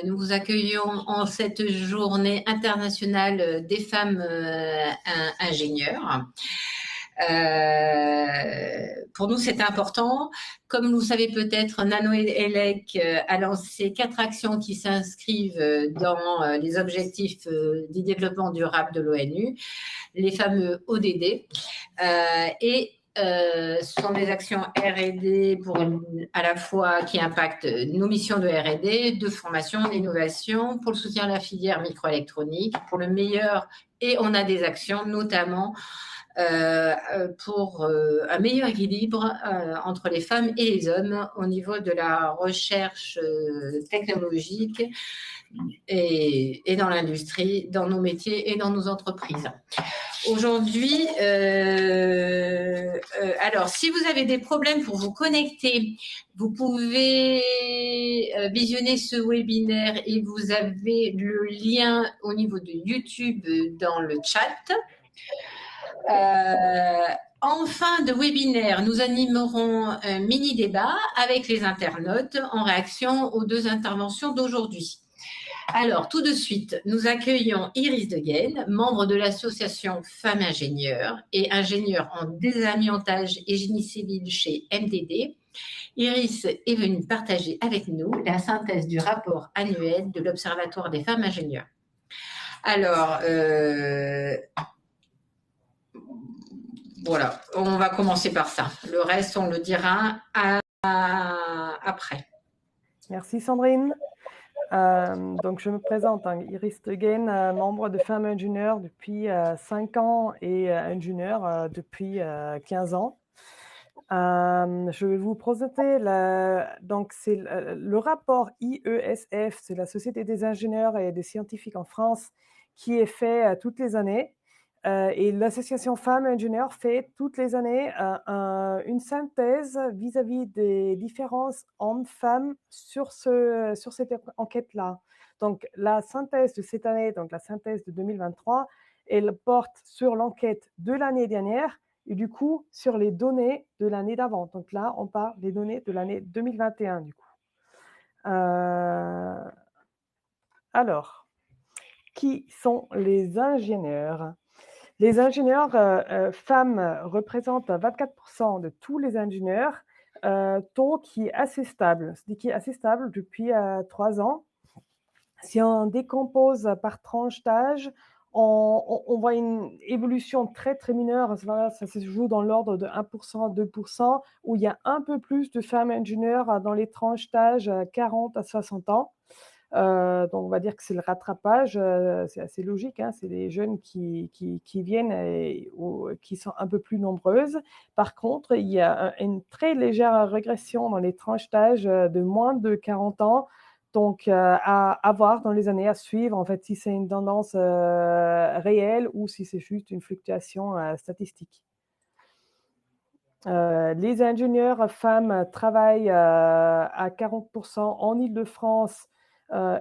Nous vous accueillons en cette journée internationale des femmes ingénieures. Pour nous, c'est important. Comme vous savez peut-être, NanoElec a lancé 4 actions qui s'inscrivent dans les objectifs du développement durable de l'ONU, les fameux ODD. Et ce sont des actions R&D pour à la fois qui impactent nos missions de R&D, de formation, d'innovation, pour le soutien de la filière microélectronique, pour le meilleur, et on a des actions notamment pour un meilleur équilibre entre les femmes et les hommes au niveau de la recherche technologique et dans l'industrie, dans nos métiers et dans nos entreprises. Aujourd'hui, alors, si vous avez des problèmes pour vous connecter, vous pouvez visionner ce webinaire et vous avez le lien au niveau de YouTube dans le chat. En fin de webinaire, nous animerons un mini-débat avec les internautes en réaction aux 2 interventions d'aujourd'hui. Alors, tout de suite, nous accueillons Iris Degaine, membre de l'association Femmes Ingénieurs et ingénieure en désamiantage et génie civil chez MDD. Iris est venue partager avec nous la synthèse du rapport annuel de l'Observatoire des femmes ingénieures. Alors, voilà, on va commencer par ça. Le reste, on le dira après. Merci Sandrine. Donc je me présente, Iris Degaine, membre de Femmes Ingénieurs depuis 5 ans et ingénieure depuis 15 ans. Je vais vous présenter donc c'est le rapport IESF, c'est la Société des ingénieurs et des scientifiques en France, qui est fait toutes les années. Et l'association Femmes Ingénieurs fait toutes les années une synthèse vis-à-vis des différences hommes-femmes sur cette enquête-là. Donc, la synthèse de cette année, donc la synthèse de 2023, elle porte sur l'enquête de l'année dernière et du coup sur les données de l'année d'avant. Donc là, on parle des données de l'année 2021 du coup. Alors, qui sont les ingénieurs ? Les ingénieurs femmes représentent 24% de tous les ingénieurs, taux qui est assez stable, qui est assez stable depuis 3 ans. Si on décompose par tranche d'âge, on voit une évolution très très mineure, ça se joue dans l'ordre de 1%, 2%, où il y a un peu plus de femmes ingénieurs dans les tranches d'âge 40 à 60 ans. Donc on va dire que c'est le rattrapage, c'est assez logique, hein, c'est les jeunes qui viennent qui sont un peu plus nombreuses. Par contre, il y a une très légère régression dans les tranches d'âge de moins de 40 ans, donc à voir dans les années à suivre, en fait, si c'est une tendance réelle ou si c'est juste une fluctuation statistique. Les ingénieurs femmes travaillent à 40% en Île-de-France,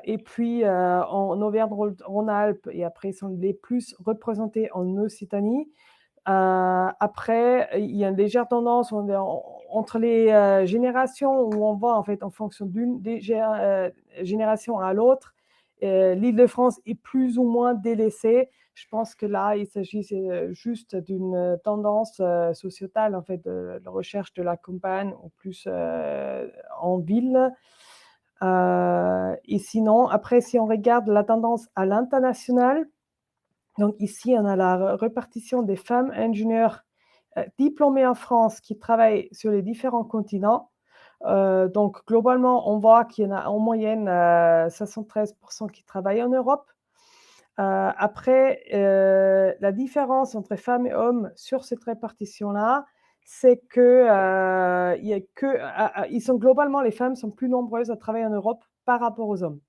et puis en Auvergne-Rhône-Alpes, et après ils sont les plus représentés en Occitanie. Après, il y a une légère tendance entre les générations où on voit en fait en fonction d'une génération à l'autre, l'Île-de-France est plus ou moins délaissée. Je pense que là, il s'agit juste d'une tendance sociétale en fait de la recherche de la campagne ou plus en ville. Et sinon, après, si on regarde la tendance à l'international, donc ici, on a la répartition des femmes ingénieurs diplômées en France qui travaillent sur les différents continents. Donc, globalement, on voit qu'il y en a en moyenne 73% qui travaillent en Europe. Après, la différence entre femmes et hommes sur cette répartition-là, c'est que, ils sont globalement, les femmes sont plus nombreuses à travailler en Europe par rapport aux hommes.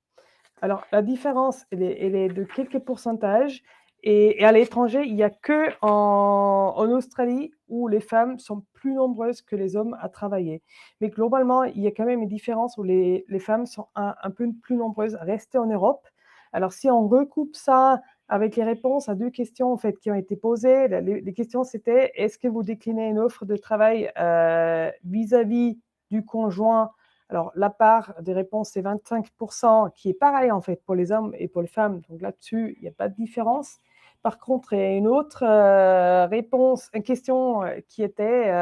Alors, la différence, elle est de quelques pourcentages. Et à l'étranger, il n'y a qu'en Australie où les femmes sont plus nombreuses que les hommes à travailler. Mais globalement, il y a quand même une différence où les femmes sont un peu plus nombreuses à rester en Europe. Alors, si on recoupe ça avec les réponses à 2 questions en fait, qui ont été posées, les questions c'était est-ce que vous déclinez une offre de travail vis-à-vis du conjoint Alors, la part des réponses, c'est 25%, qui est pareil, en fait, pour les hommes et pour les femmes. Donc là-dessus, il n'y a pas de différence. Par contre, il y a une autre réponse, une question qui était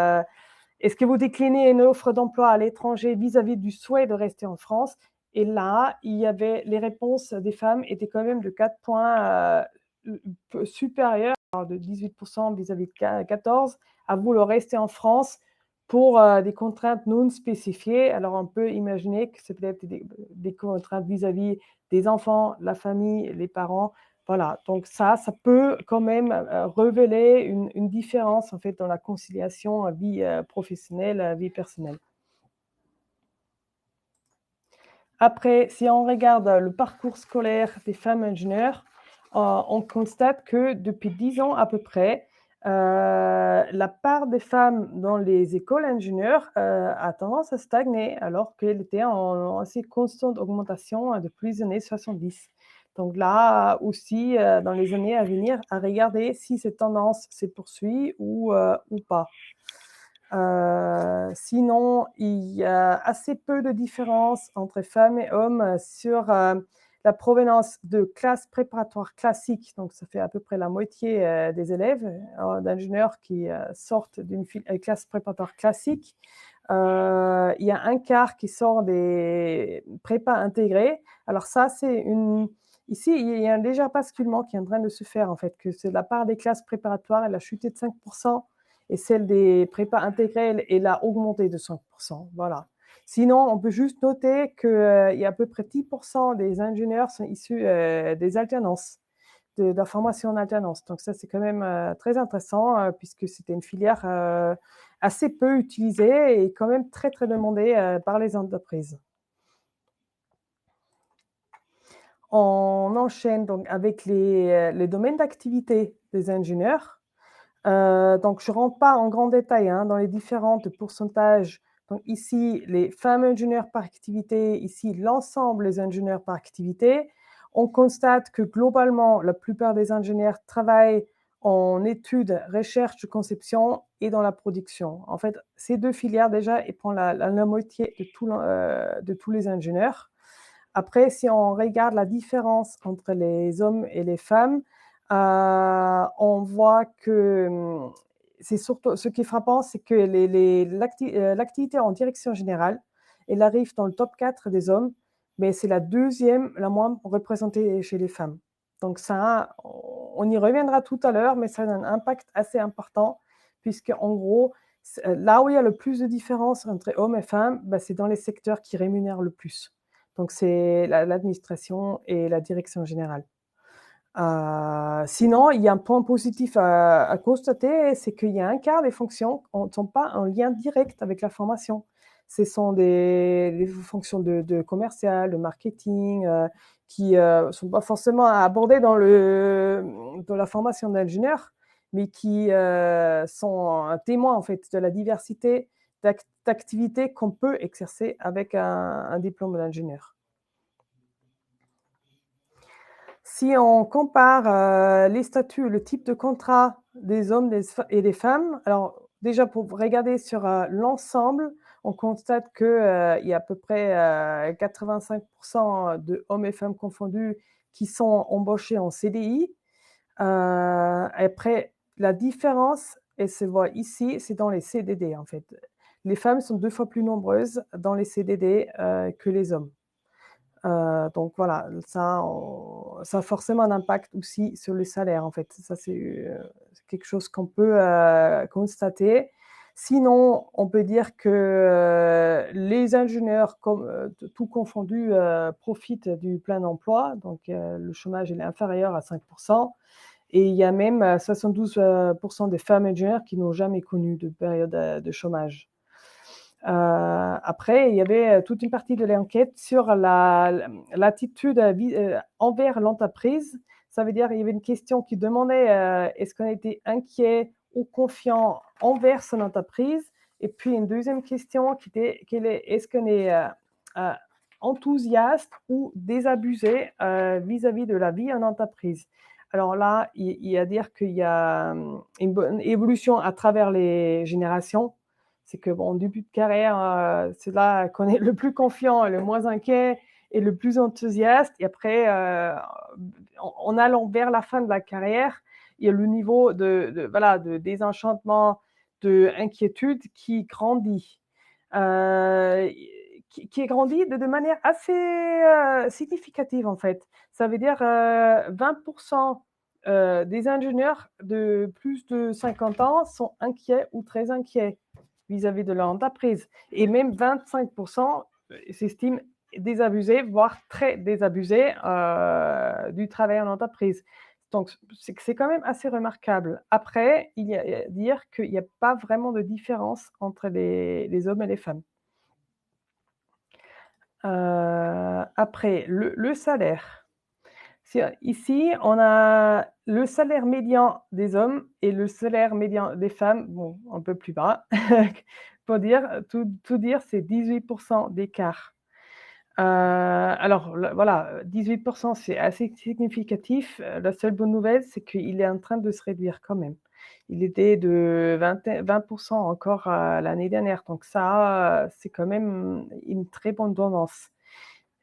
est-ce que vous déclinez une offre d'emploi à l'étranger vis-à-vis du souhait de rester en France? Et là, il y avait les réponses des femmes étaient quand même de 4 points supérieurs, de 18% vis-à-vis de 14%, à vouloir rester en France pour des contraintes non spécifiées. Alors, on peut imaginer que c'est peut-être des contraintes vis-à-vis des enfants, la famille, les parents. Voilà, donc ça peut quand même révéler une différence en fait dans la conciliation vie professionnelle, vie personnelle. Après, si on regarde le parcours scolaire des femmes ingénieurs, on constate que depuis 10 ans à peu près, la part des femmes dans les écoles ingénieurs a tendance à stagner, alors qu'elle était en assez constante augmentation depuis les années 70. Donc là aussi, dans les années à venir, à regarder si cette tendance se poursuit ou pas. Sinon, il y a assez peu de différence entre femmes et hommes sur la provenance de classes préparatoires classiques. Donc, ça fait à peu près la moitié des élèves d'ingénieurs qui sortent d'une classe préparatoire classique. Il y a un quart qui sort des prépas intégrés. Alors ça, Ici, il y a un léger basculement qui est en train de se faire, en fait, que c'est la part des classes préparatoires, elle a chuté de 5%, et celle des prépas intégrés, elle a augmenté de 5%. Voilà. Sinon, on peut juste noter qu'il y a à peu près 10% des ingénieurs sont issus des alternances, de la formation en alternance. Donc ça, c'est quand même très intéressant puisque c'était une filière assez peu utilisée et quand même très, très demandée par les entreprises. On enchaîne donc avec les domaines d'activité des ingénieurs. Donc, je ne rentre pas en grand détail dans les différents pourcentages. Donc, ici, les femmes ingénieurs par activité, ici, l'ensemble des ingénieurs par activité. On constate que globalement, la plupart des ingénieurs travaillent en études, recherche de conception et dans la production. En fait, ces deux filières, déjà, ils prennent la moitié de tous les ingénieurs. Après, si on regarde la différence entre les hommes et les femmes, on voit que c'est surtout ce qui est frappant, c'est que l'activité en direction générale, elle arrive dans le top 4 des hommes, mais c'est la deuxième la moins représentée chez les femmes. Donc ça, on y reviendra tout à l'heure, mais ça a un impact assez important, puisque en gros, là où il y a le plus de différence entre hommes et femmes, c'est dans les secteurs qui rémunèrent le plus. Donc c'est l'administration et la direction générale. Sinon, il y a un point positif à constater, c'est qu'il y a un quart des fonctions qui ne sont pas en lien direct avec la formation. Ce sont des fonctions de commercial, de marketing, qui ne sont pas forcément abordées dans la formation d'ingénieur, mais qui sont un témoin en fait de la diversité d'activités qu'on peut exercer avec un diplôme d'ingénieur. Si on compare les statuts, le type de contrat des hommes et des femmes, alors déjà pour regarder sur l'ensemble, on constate qu'il y a à peu près 85% de hommes et femmes confondus qui sont embauchés en CDI. Après, la différence, elle se voit ici, c'est dans les CDD en fait. Les femmes sont 2 fois plus nombreuses dans les CDD que les hommes. Donc voilà, ça a forcément un impact aussi sur le salaire en fait. Ça, c'est quelque chose qu'on peut constater. Sinon, on peut dire que les ingénieurs, tout confondu, profitent du plein emploi. Donc le chômage est inférieur à 5%. Et il y a même 72% des femmes ingénieurs qui n'ont jamais connu de période de chômage. Après, il y avait toute une partie de l'enquête sur l'attitude envers l'entreprise. Ça veut dire qu'il y avait une question qui demandait est-ce qu'on était inquiet ou confiant envers son entreprise. Et puis une deuxième question qui était est-ce qu'on est enthousiaste ou désabusé vis-à-vis de la vie en entreprise. Alors là, il y a à dire qu'il y a une bonne évolution à travers les générations. c'est que, bon, en début de carrière, c'est là qu'on est le plus confiant et le moins inquiet et le plus enthousiaste. Et après, en allant vers la fin de la carrière, il y a le niveau voilà, de désenchantement, de inquiétude qui grandit. Qui est grandi de manière assez significative, en fait. Ça veut dire 20% des ingénieurs de plus de 50 ans sont inquiets ou très inquiets vis-à-vis de leur entreprise. Et même 25% s'estiment désabusés, voire très désabusés du travail en entreprise. Donc, c'est quand même assez remarquable. Après, il y a à dire qu'il n'y a pas vraiment de différence entre les hommes et les femmes. Après, le salaire. Ici, on a le salaire médian des hommes et le salaire médian des femmes, bon, un peu plus bas. Pour tout dire, c'est 18% d'écart. Alors, voilà, 18%, c'est assez significatif. La seule bonne nouvelle, c'est qu'il est en train de se réduire quand même. Il était de 20% encore l'année dernière. Donc ça, c'est quand même une très bonne tendance.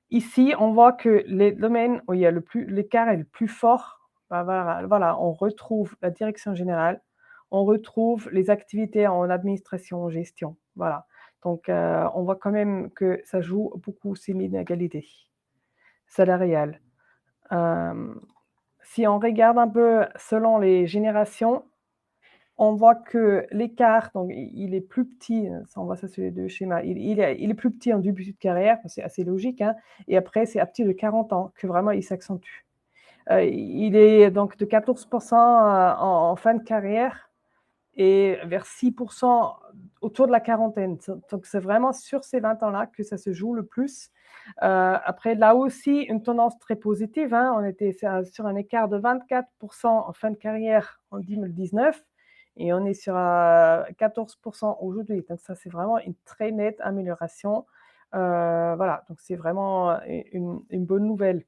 Ici, on voit que les domaines où il y a l'écart est le plus fort, voilà, on retrouve la direction générale, on retrouve les activités en administration, en gestion. Voilà. Donc, on voit quand même que ça joue beaucoup ces inégalités salariales. Si on regarde un peu selon les générations, on voit que l'écart, donc il est plus petit, on voit ça sur les deux schémas, il est plus petit en début de carrière, c'est assez logique, hein, et après c'est à partir de 40 ans que vraiment il s'accentue. Il est donc de 14% en fin de carrière et vers 6% autour de la quarantaine. Donc c'est vraiment sur ces 20 ans-là que ça se joue le plus. Après, là aussi, une tendance très positive, hein, on était sur un écart de 24% en fin de carrière en 2019 et on est sur 14% aujourd'hui. Donc ça, c'est vraiment une très nette amélioration. Voilà, donc c'est vraiment une bonne nouvelle.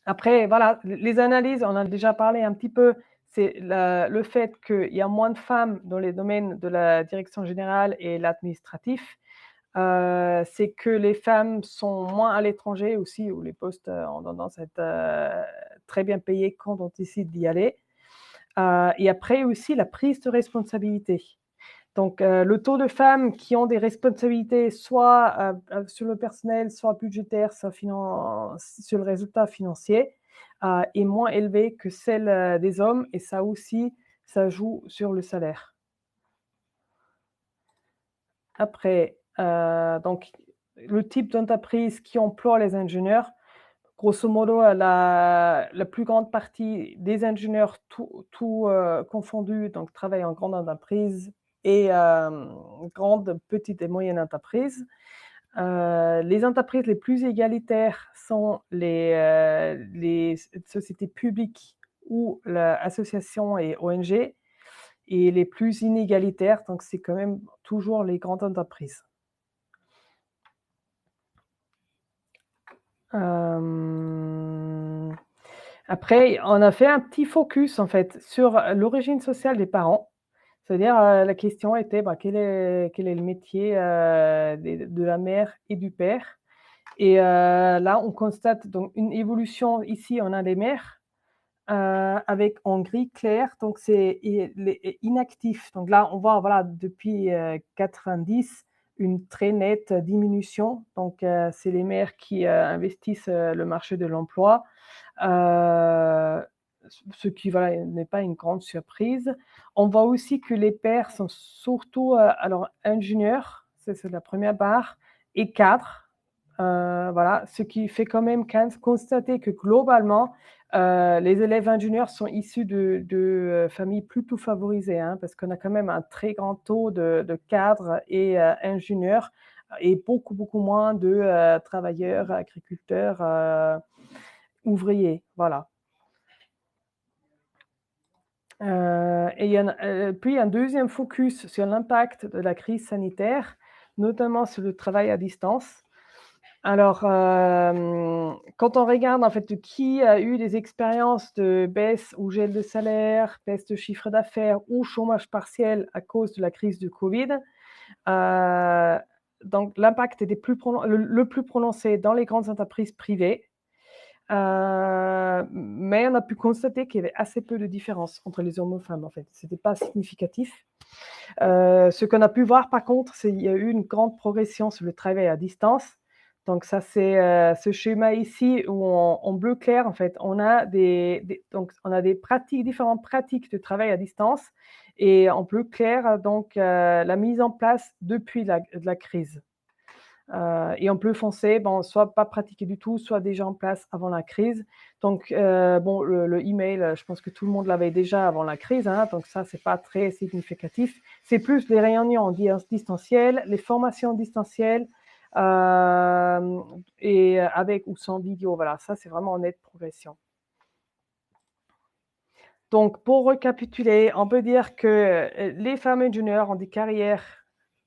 Après, voilà, les analyses, on en a déjà parlé un petit peu, c'est le fait qu'il y a moins de femmes dans les domaines de la direction générale et l'administratif. C'est que les femmes sont moins à l'étranger aussi, où les postes ont tendance à être très bien payés quand on décide d'y aller. Et après aussi la prise de responsabilité. Donc, le taux de femmes qui ont des responsabilités soit sur le personnel, soit budgétaire, soit sur le résultat financier, est moins élevé que celle des hommes, et ça aussi, ça joue sur le salaire. Après, donc, le type d'entreprise qui emploie les ingénieurs, grosso modo, la plus grande partie des ingénieurs, tout confondu, donc travaillent en grande entreprise et grandes, petites et moyennes entreprises. Les entreprises les plus égalitaires sont les sociétés publiques ou l'association et ONG, et les plus inégalitaires, donc c'est quand même toujours les grandes entreprises. Après, on a fait un petit focus en fait sur l'origine sociale des parents. C'est-à-dire, la question était quel est le métier de la mère et du père. Et là, on constate donc une évolution. Ici, on a les mères avec en gris clair, donc c'est inactif. Donc là, on voit voilà, depuis 90 une très nette diminution. Donc, c'est les mères qui investissent le marché de l'emploi. Ce qui voilà, n'est pas une grande surprise. On voit aussi que les pairs sont surtout alors ingénieurs, c'est la première barre, et cadres. Voilà, ce qui fait quand même constater que globalement, les élèves ingénieurs sont issus de familles plutôt favorisées, hein, parce qu'on a quand même un très grand taux de cadres et ingénieurs, et beaucoup, beaucoup moins de travailleurs, agriculteurs, ouvriers. Voilà. Et puis un deuxième focus sur l'impact de la crise sanitaire, notamment sur le travail à distance. Alors, quand on regarde en fait qui a eu des expériences de baisse ou gel de salaire, baisse de chiffre d'affaires ou chômage partiel à cause de la crise du Covid, Donc, l'impact était le plus prononcé dans les grandes entreprises privées. Mais on a pu constater qu'il y avait assez peu de différence entre les hommes et les femmes, en fait. Ce n'était pas significatif. Ce qu'on a pu voir, par contre, c'est qu'il y a eu une grande progression sur le travail à distance. Donc, ça, c'est ce schéma ici où en bleu clair, en fait, on a donc, on a différentes pratiques de travail à distance. Et en bleu clair, donc, la mise en place depuis la crise. Et en bleu foncé, bon, soit pas pratiqué du tout, soit déjà en place avant la crise. Donc, bon, le email, je pense que tout le monde l'avait déjà avant la crise, hein, donc ça, c'est pas très significatif. C'est plus les réunions en distanciel, les formations distancielles, et avec ou sans vidéo. Voilà, ça, c'est vraiment en nette progression. Donc, pour récapituler, on peut dire que les femmes ingénieurs ont des carrières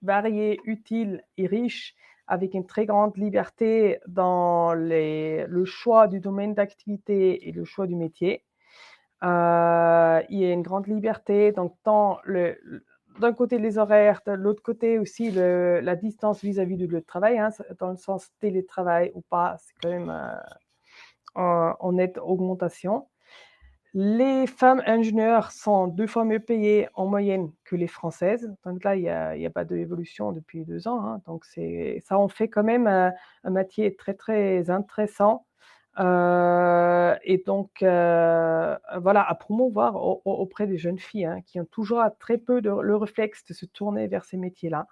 variées, utiles et riches, avec une très grande liberté dans le choix du domaine d'activité et le choix du métier. Il y a une grande liberté, donc tant d'un côté les horaires, de l'autre côté aussi la distance vis-à-vis du lieu de travail, hein, dans le sens télétravail ou pas, c'est quand même en nette augmentation. Les femmes ingénieures sont 2 fois mieux payées en moyenne que les françaises. Donc là, il y a pas d'évolution depuis 2 ans, hein. Donc ça en fait quand même un métier très, très intéressant. Et donc, voilà, à promouvoir auprès des jeunes filles, hein, qui ont toujours très peu le réflexe de se tourner vers ces métiers-là.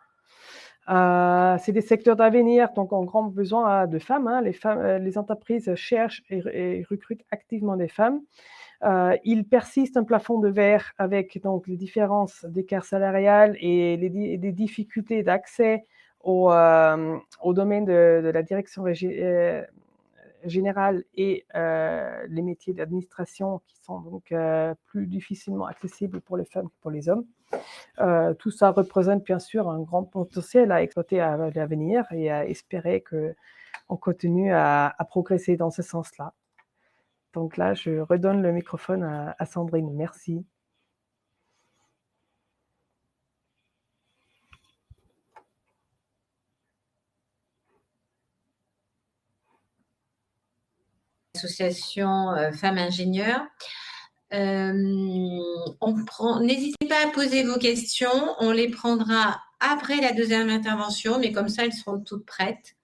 C'est des secteurs d'avenir, donc en grand besoin de femmes, hein. Les entreprises cherchent et recrutent activement des femmes. Il persiste un plafond de verre avec donc les différences d'écart salarial et les difficultés d'accès au domaine de la direction générale et les métiers d'administration qui sont donc plus difficilement accessibles pour les femmes que pour les hommes. Tout ça représente bien sûr un grand potentiel à exploiter à l'avenir et à espérer qu'on continue à progresser dans ce sens-là. Donc là, je redonne le microphone à Sandrine. Merci. Association Femmes Ingénieurs. N'hésitez pas à poser vos questions. On les prendra après la deuxième intervention, mais comme ça, elles seront toutes prêtes.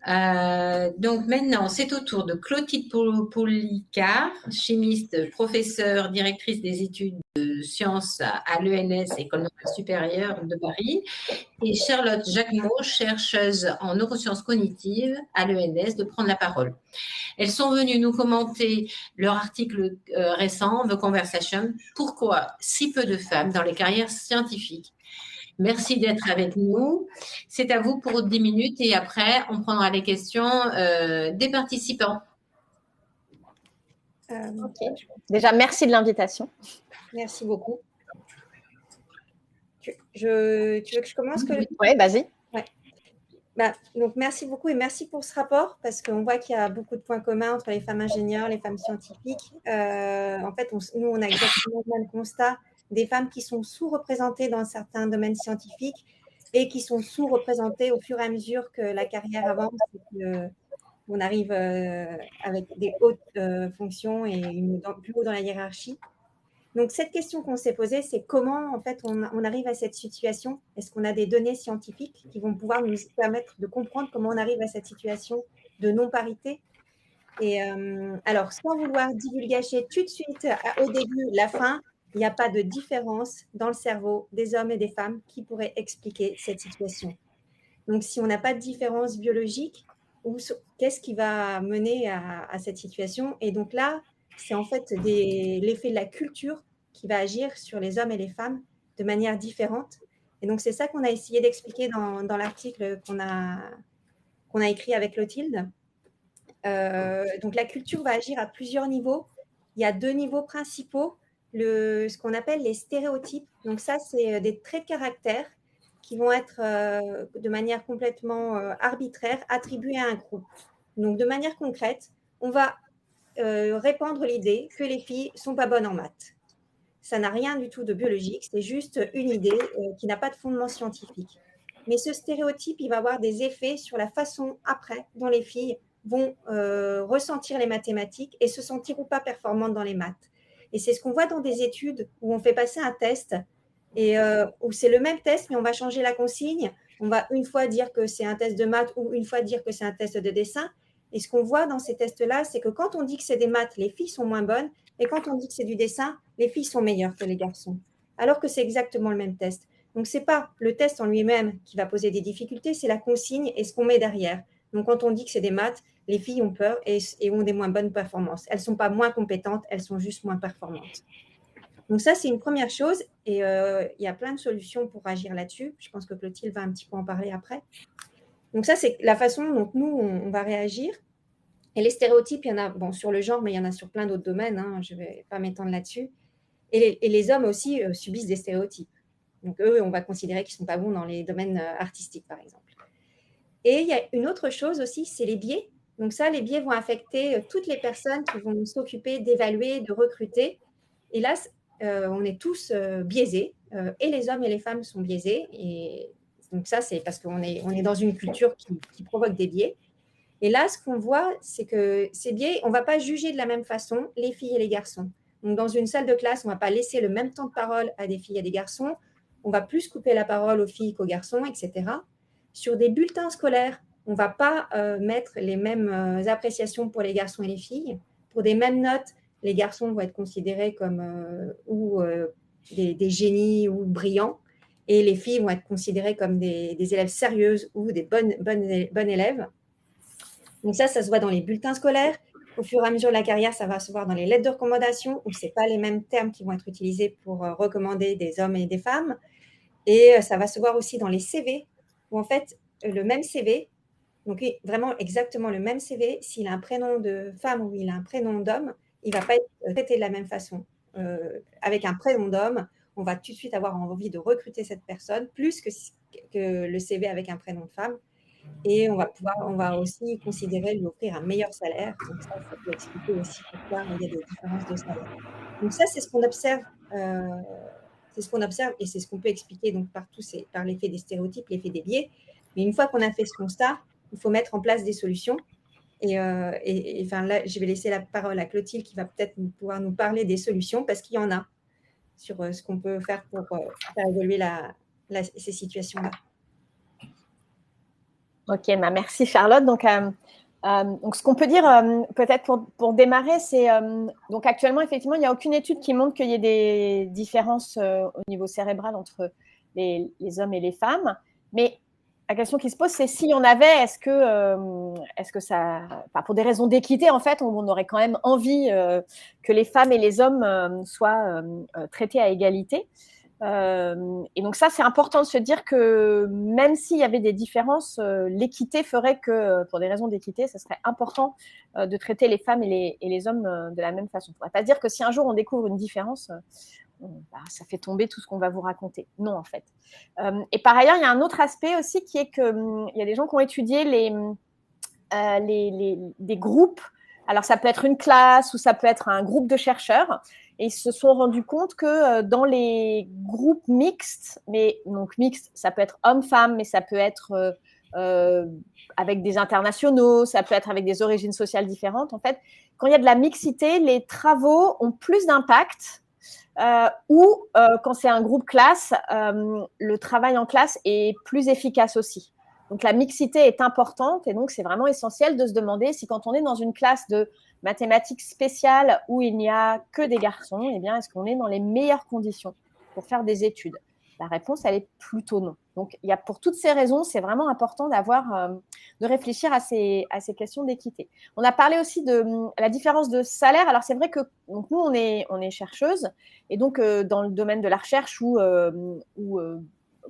Donc maintenant, c'est au tour de Clotilde Policard, chimiste, professeure, directrice des études de sciences à l'ENS, École normale supérieure de Paris, et Charlotte Jacquemot, chercheuse en neurosciences cognitives à l'ENS, de prendre la parole. Elles sont venues nous commenter leur article récent, The Conversation, pourquoi si peu de femmes dans les carrières scientifiques. Merci d'être avec nous. C'est à vous pour 10 minutes et après, on prendra les questions des participants. Ok. Déjà, merci de l'invitation. Merci beaucoup. Tu veux que je commence Oui, vas-y. Ouais. Donc, merci beaucoup et merci pour ce rapport parce qu'on voit qu'il y a beaucoup de points communs entre les femmes ingénieures, les femmes scientifiques. En fait, nous, on a exactement le même constat des femmes qui sont sous-représentées dans certains domaines scientifiques et qui sont sous-représentées au fur et à mesure que la carrière avance et qu'on arrive avec des hautes fonctions et plus haut dans la hiérarchie. Donc, cette question qu'on s'est posée, c'est comment, en fait, on arrive à cette situation. Est-ce qu'on a des données scientifiques qui vont pouvoir nous permettre de comprendre comment on arrive à cette situation de non-parité? Et alors, sans vouloir divulgacher tout de suite au début la fin, il n'y a pas de différence dans le cerveau des hommes et des femmes qui pourrait expliquer cette situation. Donc, si on n'a pas de différence biologique, qu'est-ce qui va mener à cette situation? Et donc là, c'est en fait l'effet de la culture qui va agir sur les hommes et les femmes de manière différente. Et donc, c'est ça qu'on a essayé d'expliquer dans l'article qu'on a écrit avec Clotilde. Donc, la culture va agir à plusieurs niveaux. Il y a 2 niveaux principaux, ce qu'on appelle les stéréotypes. Donc, ça, c'est des traits de caractère qui vont être de manière complètement arbitraire attribués à un groupe. Donc, de manière concrète, on va répandre l'idée que les filles ne sont pas bonnes en maths. Ça n'a rien du tout de biologique, c'est juste une idée qui n'a pas de fondement scientifique. mais ce stéréotype, il va avoir des effets sur la façon après dont les filles vont ressentir les mathématiques et se sentir ou pas performantes dans les maths. Et c'est ce qu'on voit dans des études où on fait passer un test et où c'est le même test, mais on va changer la consigne. On va une fois dire que c'est un test de maths ou une fois dire que c'est un test de dessin. Et ce qu'on voit dans ces tests-là, c'est que quand on dit que c'est des maths, les filles sont moins bonnes, et quand on dit que c'est du dessin, les filles sont meilleures que les garçons, alors que c'est exactement le même test. Donc, ce n'est pas le test en lui-même qui va poser des difficultés, c'est la consigne et ce qu'on met derrière. Donc, quand on dit que c'est des maths, les filles ont peur et ont des moins bonnes performances. Elles ne sont pas moins compétentes, elles sont juste moins performantes. Donc, ça, c'est une première chose. Et il y a plein de solutions pour agir là-dessus. Je pense que Clotilde va un petit peu en parler après. Donc, ça, c'est la façon dont nous, on va réagir. Et les stéréotypes, il y en a sur le genre, mais il y en a sur plein d'autres domaines. Hein, je ne vais pas m'étendre là-dessus. Et les hommes aussi subissent des stéréotypes. Donc, eux, on va considérer qu'ils ne sont pas bons dans les domaines artistiques, par exemple. Et il y a une autre chose aussi, c'est les biais. Donc ça, les biais vont affecter toutes les personnes qui vont s'occuper d'évaluer, de recruter. Et là, on est tous biaisés. Et les hommes et les femmes sont biaisés. Et donc ça, c'est parce qu'on est dans une culture qui provoque des biais. Et là, ce qu'on voit, c'est que ces biais, on ne va pas juger de la même façon les filles et les garçons. Donc, dans une salle de classe, on ne va pas laisser le même temps de parole à des filles et à des garçons. On va plus couper la parole aux filles qu'aux garçons, etc. Sur des bulletins scolaires, on ne va pas mettre les mêmes appréciations pour les garçons et les filles. Pour des mêmes notes, les garçons vont être considérés comme des génies ou brillants, et les filles vont être considérées comme des élèves sérieuses ou des bonnes élèves. Donc ça se voit dans les bulletins scolaires. Au fur et à mesure de la carrière, ça va se voir dans les lettres de recommandation, où ce n'est pas les mêmes termes qui vont être utilisés pour recommander des hommes et des femmes. Et ça va se voir aussi dans les CV, où en fait, le même CV, donc vraiment exactement le même CV, s'il a un prénom de femme ou il a un prénom d'homme, il ne va pas être traité de la même façon. Avec un prénom d'homme, on va tout de suite avoir envie de recruter cette personne, plus que le CV avec un prénom de femme. Et on va aussi considérer lui offrir un meilleur salaire. Donc ça peut expliquer aussi pourquoi il y a des différences de salaire. Donc ça, c'est ce qu'on observe. Et c'est ce qu'on peut expliquer donc par l'effet des stéréotypes, l'effet des biais. Mais une fois qu'on a fait ce constat, il faut mettre en place des solutions. Et enfin, là, je vais laisser la parole à Clotilde qui va peut-être pouvoir nous parler des solutions parce qu'il y en a sur ce qu'on peut faire pour faire évoluer ces situations-là. Ok, merci Charlotte. Donc, ce qu'on peut dire peut-être pour démarrer, c'est donc actuellement, effectivement, il n'y a aucune étude qui montre qu'il y ait des différences au niveau cérébral entre les hommes et les femmes. Mais la question qui se pose, c'est s'il y en avait, est-ce que ça, enfin, pour des raisons d'équité, en fait, on aurait quand même envie que les femmes et les hommes soient traités à égalité. Et donc ça, c'est important de se dire que même s'il y avait des différences, l'équité ferait que, pour des raisons d'équité, ce serait important de traiter les femmes et les hommes de la même façon. On ne va pas dire que si un jour on découvre une différence, ça fait tomber tout ce qu'on va vous raconter. Non, en fait. Et par ailleurs, il y a un autre aspect aussi qui est qu'il y a des gens qui ont étudié des groupes. Alors, ça peut être une classe ou ça peut être un groupe de chercheurs. Et ils se sont rendus compte que dans les groupes mixtes, mais donc mixtes, ça peut être hommes-femmes, mais ça peut être avec des internationaux, ça peut être avec des origines sociales différentes. En fait, quand il y a de la mixité, les travaux ont plus d'impact ou quand c'est un groupe classe, le travail en classe est plus efficace aussi. Donc, la mixité est importante et donc, c'est vraiment essentiel de se demander si quand on est dans une classe de mathématiques spéciales où il n'y a que des garçons, eh bien, est-ce qu'on est dans les meilleures conditions pour faire des études? La réponse, elle est plutôt non. Donc, pour toutes ces raisons, c'est vraiment important de réfléchir à ces questions d'équité. On a parlé aussi de la différence de salaire. Alors, c'est vrai que donc, nous, on est chercheuses et donc, dans le domaine de la recherche où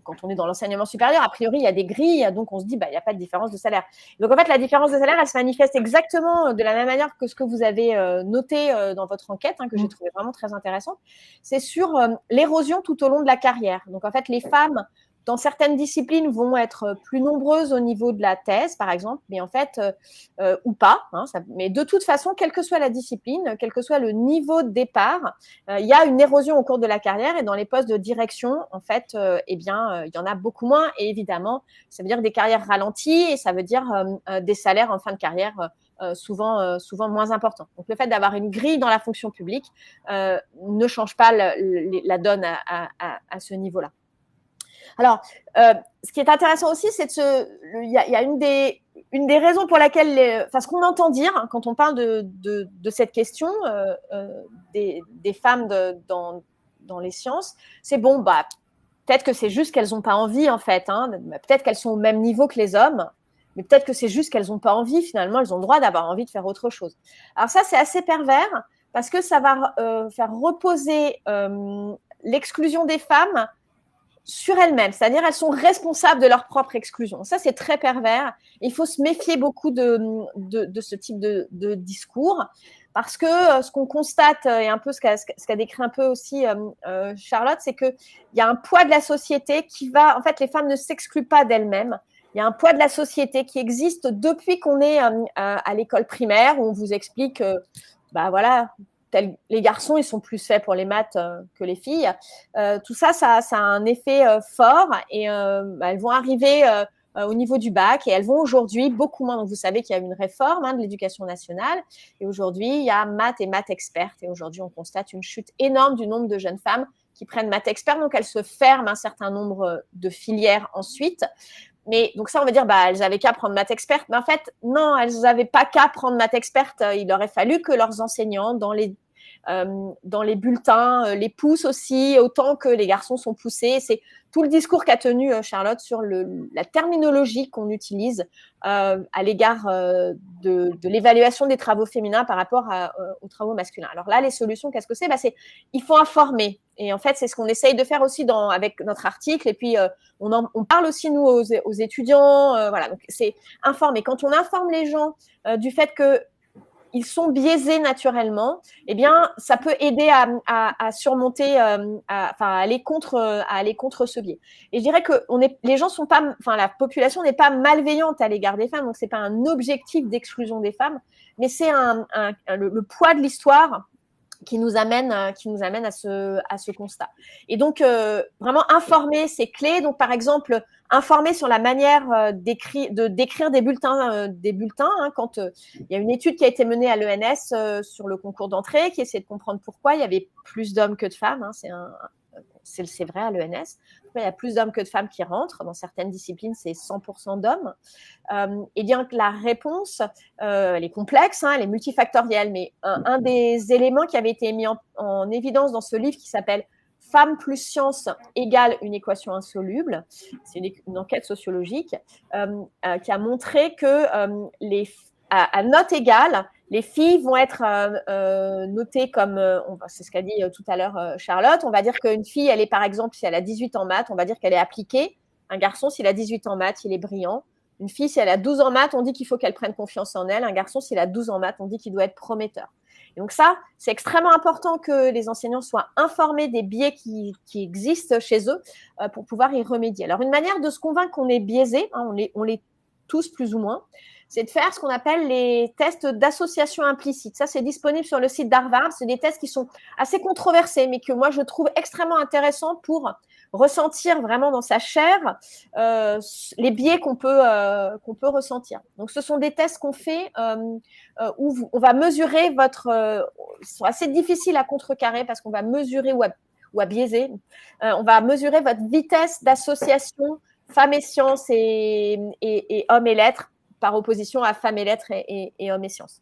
quand on est dans l'enseignement supérieur, a priori, il y a des grilles, donc on se dit, il n'y a pas de différence de salaire. Donc, en fait, la différence de salaire, elle se manifeste exactement de la même manière que ce que vous avez noté dans votre enquête, que j'ai trouvé vraiment très intéressante. C'est sur l'érosion tout au long de la carrière. Donc, en fait, les femmes dans certaines disciplines, vont être plus nombreuses au niveau de la thèse, par exemple, mais en fait, ou pas. Hein, mais de toute façon, quelle que soit la discipline, quel que soit le niveau de départ, il y a une érosion au cours de la carrière et dans les postes de direction, en fait, il y en a beaucoup moins. Et évidemment, ça veut dire des carrières ralenties et ça veut dire des salaires en fin de carrière souvent moins importants. Donc, le fait d'avoir une grille dans la fonction publique ne change pas la donne à ce niveau-là. Alors, ce qui est intéressant aussi, c'est il y a une des raisons pour laquelle, ce qu'on entend dire hein, quand on parle de cette question des femmes dans les sciences, c'est bon, peut-être que c'est juste qu'elles n'ont pas envie en fait, hein, peut-être qu'elles sont au même niveau que les hommes, mais peut-être que c'est juste qu'elles n'ont pas envie. Finalement, elles ont le droit d'avoir envie de faire autre chose. Alors ça, c'est assez pervers parce que ça va faire reposer l'exclusion des femmes sur elles-mêmes, c'est-à-dire elles sont responsables de leur propre exclusion. Ça, c'est très pervers. Il faut se méfier beaucoup de ce type de discours parce que ce qu'on constate, et un peu ce qu'a décrit un peu aussi Charlotte, c'est qu'il y a un poids de la société qui va… En fait, les femmes ne s'excluent pas d'elles-mêmes. Il y a un poids de la société qui existe depuis qu'on est à l'école primaire où on vous explique voilà, les garçons, ils sont plus faits pour les maths que les filles. Tout ça a un effet fort et elles vont arriver au niveau du bac et elles vont aujourd'hui beaucoup moins. Donc, vous savez qu'il y a une réforme de l'éducation nationale et aujourd'hui, il y a maths et maths expertes. Et aujourd'hui, on constate une chute énorme du nombre de jeunes femmes qui prennent maths expertes. Donc, elles se ferment un certain nombre de filières ensuite. Mais donc ça, on va dire, elles avaient qu'à prendre maths experte. Mais en fait, non, elles n'avaient pas qu'à prendre maths experte. Il aurait fallu que leurs enseignants, dans les bulletins, les poussent aussi, autant que les garçons sont poussés. C'est tout le discours qu'a tenu Charlotte sur la terminologie qu'on utilise à l'égard de l'évaluation des travaux féminins par rapport aux travaux masculins. Alors là, les solutions, qu'est-ce que c'est ? Il faut informer. Et en fait, c'est ce qu'on essaye de faire aussi avec notre article. Et puis, on parle aussi, nous, aux étudiants. Voilà, donc c'est informer. Quand on informe les gens du fait que ils sont biaisés naturellement, eh bien, ça peut aider à surmonter, à aller contre ce biais. Et je dirais que les gens sont pas, la population n'est pas malveillante à l'égard des femmes, donc c'est pas un objectif d'exclusion des femmes, mais c'est le poids de l'histoire qui nous amène à ce constat. Et donc, vraiment informer, c'est clé. Donc, par exemple, informer sur la manière de décrire des bulletins. Quand il y a une étude qui a été menée à l'ENS sur le concours d'entrée, qui essaie de comprendre pourquoi il y avait plus d'hommes que de femmes. C'est vrai à l'ENS. Il y a plus d'hommes que de femmes qui rentrent. Dans certaines disciplines, c'est 100% d'hommes. Et bien que la réponse, elle est complexe, elle est multifactorielle, mais un des éléments qui avait été mis en évidence dans ce livre qui s'appelle « Femmes plus science égale une équation insoluble », c'est une enquête sociologique qui a montré que à note égale, les filles vont être notées comme, c'est ce qu'a dit tout à l'heure Charlotte, on va dire qu'une fille, elle est par exemple, si elle a 18 en maths, on va dire qu'elle est appliquée. Un garçon, s'il a 18 en maths, il est brillant. Une fille, si elle a 12 en maths, on dit qu'il faut qu'elle prenne confiance en elle. Un garçon, s'il a 12 en maths, on dit qu'il doit être prometteur. Et donc ça, c'est extrêmement important que les enseignants soient informés des biais qui existent chez eux pour pouvoir y remédier. Alors, une manière de se convaincre qu'on est biaisé, on l'est tous plus ou moins, c'est de faire ce qu'on appelle les tests d'association implicite. Ça, c'est disponible sur le site d'Harvard. C'est des tests qui sont assez controversés, mais que moi, je trouve extrêmement intéressants pour ressentir vraiment dans sa chair les biais qu'on peut ressentir. Donc, ce sont des tests qu'on fait où on va mesurer ils sont assez difficiles à contrecarrer parce qu'on va mesurer ou à biaiser. On va mesurer votre vitesse d'association femmes et sciences et hommes et lettres par opposition à femmes et lettres et hommes et sciences.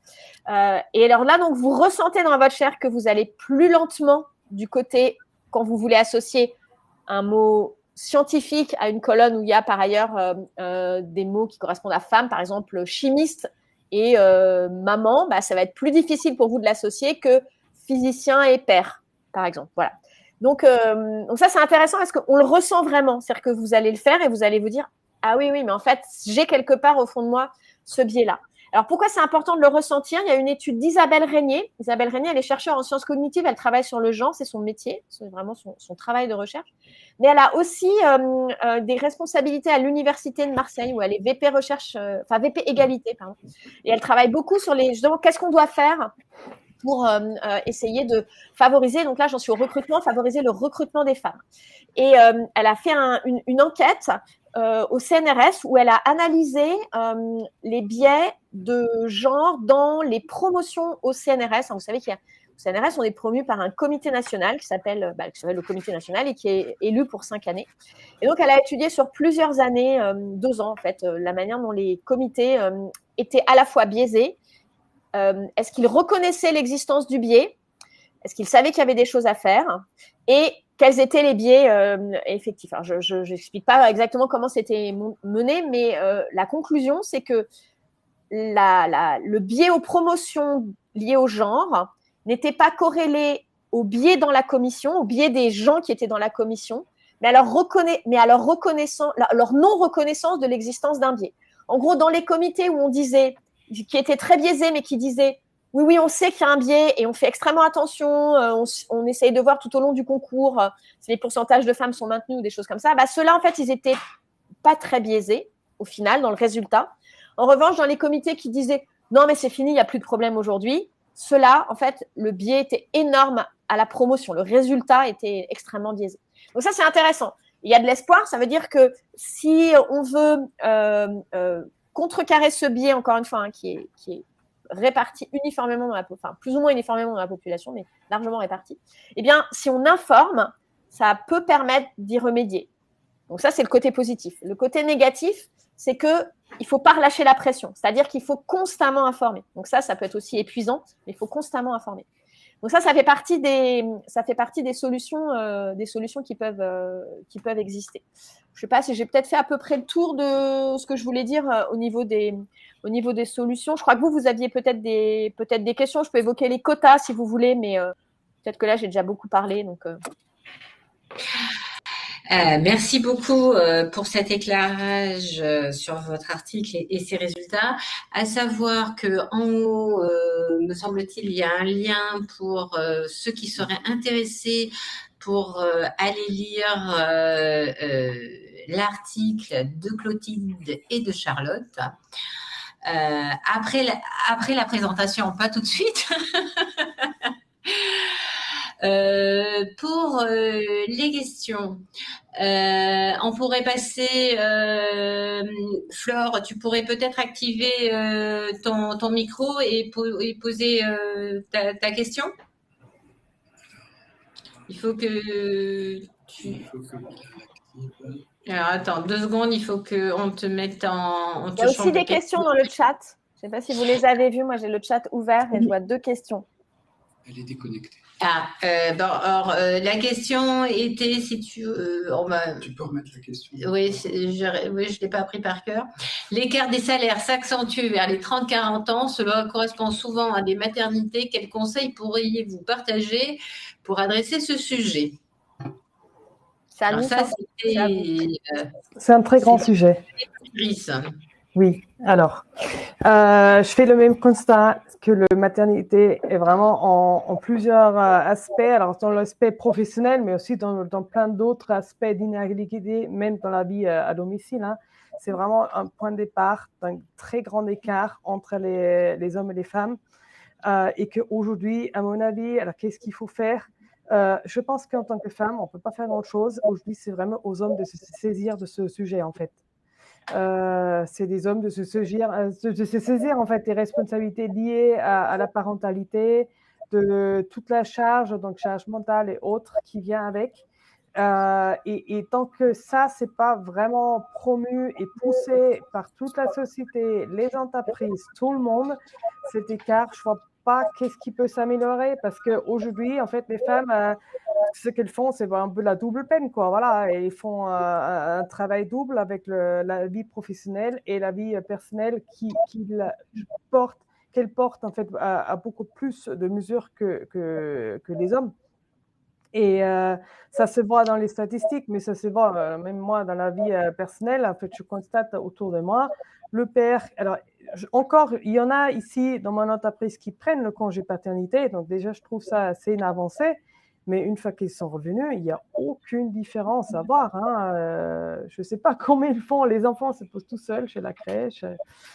Et alors là, donc, vous ressentez dans votre chair que vous allez plus lentement du côté, quand vous voulez associer un mot scientifique à une colonne où il y a par ailleurs des mots qui correspondent à femme, par exemple chimiste et maman, ça va être plus difficile pour vous de l'associer que physicien et père, par exemple. Voilà. Donc ça, c'est intéressant parce qu'on le ressent vraiment. C'est-à-dire que vous allez le faire et vous allez vous dire « Ah oui, mais en fait, j'ai quelque part au fond de moi ce biais-là. » Alors, pourquoi c'est important de le ressentir? Il y a une étude d'Isabelle Régnier. Isabelle Régnier, elle est chercheure en sciences cognitives, elle travaille sur le genre, c'est son métier, c'est vraiment son travail de recherche. Mais elle a aussi des responsabilités à l'Université de Marseille, où elle est VP recherche, VP égalité, pardon. Et elle travaille beaucoup sur justement, qu'est-ce qu'on doit faire pour essayer de favoriser, donc là j'en suis au recrutement, favoriser le recrutement des femmes. Et elle a fait une enquête au CNRS où elle a analysé les biais de genre dans les promotions au CNRS. Vous savez qu'il y a au CNRS, on est promu par un comité national qui s'appelle le comité national et qui est élu pour 5 années. Et donc, elle a étudié sur plusieurs années, 2 ans en fait, la manière dont les comités étaient à la fois biaisés. Est-ce qu'ils reconnaissaient l'existence du biais? Est-ce qu'ils savaient qu'il y avait des choses à faire? Et quels étaient les biais effectifs? Alors, je n'explique pas exactement comment c'était mené, mais la conclusion, c'est que le biais aux promotions liées au genre n'était pas corrélé au biais dans la commission, au biais des gens qui étaient dans la commission, mais à leur non-reconnaissance de l'existence d'un biais. En gros, dans les comités où on disait, qui étaient très biaisés, mais qui disaient oui, on sait qu'il y a un biais et on fait extrêmement attention, on essaye de voir tout au long du concours si les pourcentages de femmes sont maintenus ou des choses comme ça. Ceux-là, en fait, ils n'étaient pas très biaisés au final dans le résultat. En revanche, dans les comités qui disaient non, mais c'est fini, il n'y a plus de problème aujourd'hui, ceux-là, en fait, le biais était énorme à la promotion. Le résultat était extrêmement biaisé. Donc ça, c'est intéressant. Il y a de l'espoir. Ça veut dire que si on veut contrecarrer ce biais, encore une fois, qui est réparti uniformément plus ou moins uniformément dans la population, mais largement réparti, eh bien, si on informe, ça peut permettre d'y remédier. Donc ça, c'est le côté positif. Le côté négatif, c'est qu'il ne faut pas relâcher la pression. C'est-à-dire qu'il faut constamment informer. Donc ça peut être aussi épuisant, mais il faut constamment informer. Donc ça fait partie des solutions qui peuvent exister. Je ne sais pas si j'ai peut-être fait à peu près le tour de ce que je voulais dire au niveau des solutions. Je crois que vous aviez peut-être des questions. Je peux évoquer les quotas si vous voulez, mais peut-être que là, j'ai déjà beaucoup parlé. Donc, merci beaucoup pour cet éclairage sur votre article et ses résultats. À savoir que en haut, me semble-t-il, il y a un lien pour ceux qui seraient intéressés pour aller lire l'article de Clotilde et de Charlotte. Après la présentation, pas tout de suite. Pour les questions, on pourrait passer, Flore, tu pourrais peut-être activer ton micro et poser ta question. Il faut que tu... Alors attends 2 secondes, il faut qu'on te mette en... Il y a aussi des questions dans le chat. Je ne sais pas si vous les avez vues. Moi, j'ai le chat ouvert et je vois 2 questions. Elle est déconnectée. La question était si tu... Tu peux remettre la question. Oui, je ne l'ai pas appris par cœur. L'écart des salaires s'accentue vers les 30-40 ans. Cela correspond souvent à des maternités. Quels conseils pourriez-vous partager pour adresser ce sujet? C'est un très grand sujet. Oui, alors, je fais le même constat que la maternité est vraiment en plusieurs aspects, alors dans l'aspect professionnel, mais aussi dans plein d'autres aspects d'inégalité, même dans la vie à domicile. C'est vraiment un point de départ d'un très grand écart entre les hommes et les femmes, et qu'aujourd'hui, à mon avis, alors qu'est-ce qu'il faut faire? Je pense qu'en tant que femme, on ne peut pas faire grand-chose. Aujourd'hui, c'est vraiment aux hommes de se saisir de ce sujet, en fait. C'est des hommes de se saisir en fait des responsabilités liées à la parentalité, de toute la charge, donc charge mentale et autres qui vient avec. Et tant que ça, c'est pas vraiment promu et poussé par toute la société, les entreprises, tout le monde, cet écart, je vois pas qu'est-ce qui peut s'améliorer, parce qu'aujourd'hui, en fait, les femmes, ce qu'elles font, c'est un peu la double peine, quoi. Voilà, et ils font un travail double avec la vie professionnelle et la vie personnelle qu'elles portent en fait à beaucoup plus de mesures que les hommes. Et ça se voit dans les statistiques, mais ça se voit même moi dans la vie personnelle. En fait, je constate autour de moi, le père, alors encore, il y en a ici dans mon entreprise qui prennent le congé paternité. Donc déjà, je trouve ça assez une avancée. Mais une fois qu'ils sont revenus, il n'y a aucune différence à voir. Je ne sais pas comment ils font. Les enfants se posent tout seuls chez la crèche.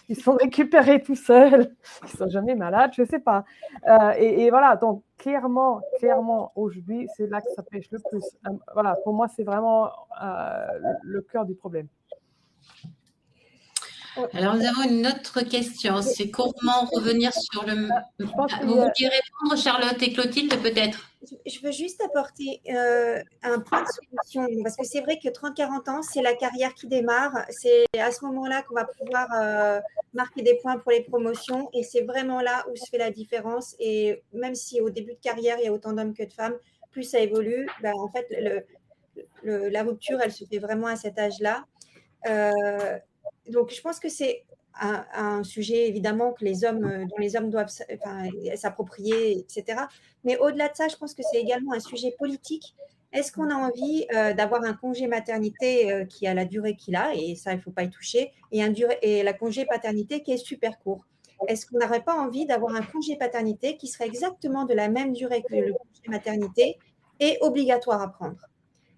Ils sont récupérés tout seuls. Ils ne sont jamais malades, je ne sais pas. Et voilà, donc clairement, aujourd'hui, c'est là que ça pêche le plus. Voilà, pour moi, c'est vraiment le cœur du problème. Alors, nous avons une autre question. C'est comment revenir sur le… Vous vouliez répondre, Charlotte et Clotilde, peut-être? Je veux juste apporter un point de solution, parce que c'est vrai que 30-40 ans, c'est la carrière qui démarre. C'est à ce moment-là qu'on va pouvoir marquer des points pour les promotions, et c'est vraiment là où se fait la différence. Et même si au début de carrière, il y a autant d'hommes que de femmes, plus ça évolue, en fait, la rupture, elle se fait vraiment à cet âge-là. Donc, je pense que c'est un sujet, évidemment, dont les hommes doivent s'approprier, etc. Mais au-delà de ça, je pense que c'est également un sujet politique. Est-ce qu'on a envie d'avoir un congé maternité qui a la durée qu'il a, et ça, il ne faut pas y toucher, et la congé paternité qui est super court? Est-ce qu'on n'aurait pas envie d'avoir un congé paternité qui serait exactement de la même durée que le congé maternité et obligatoire à prendre?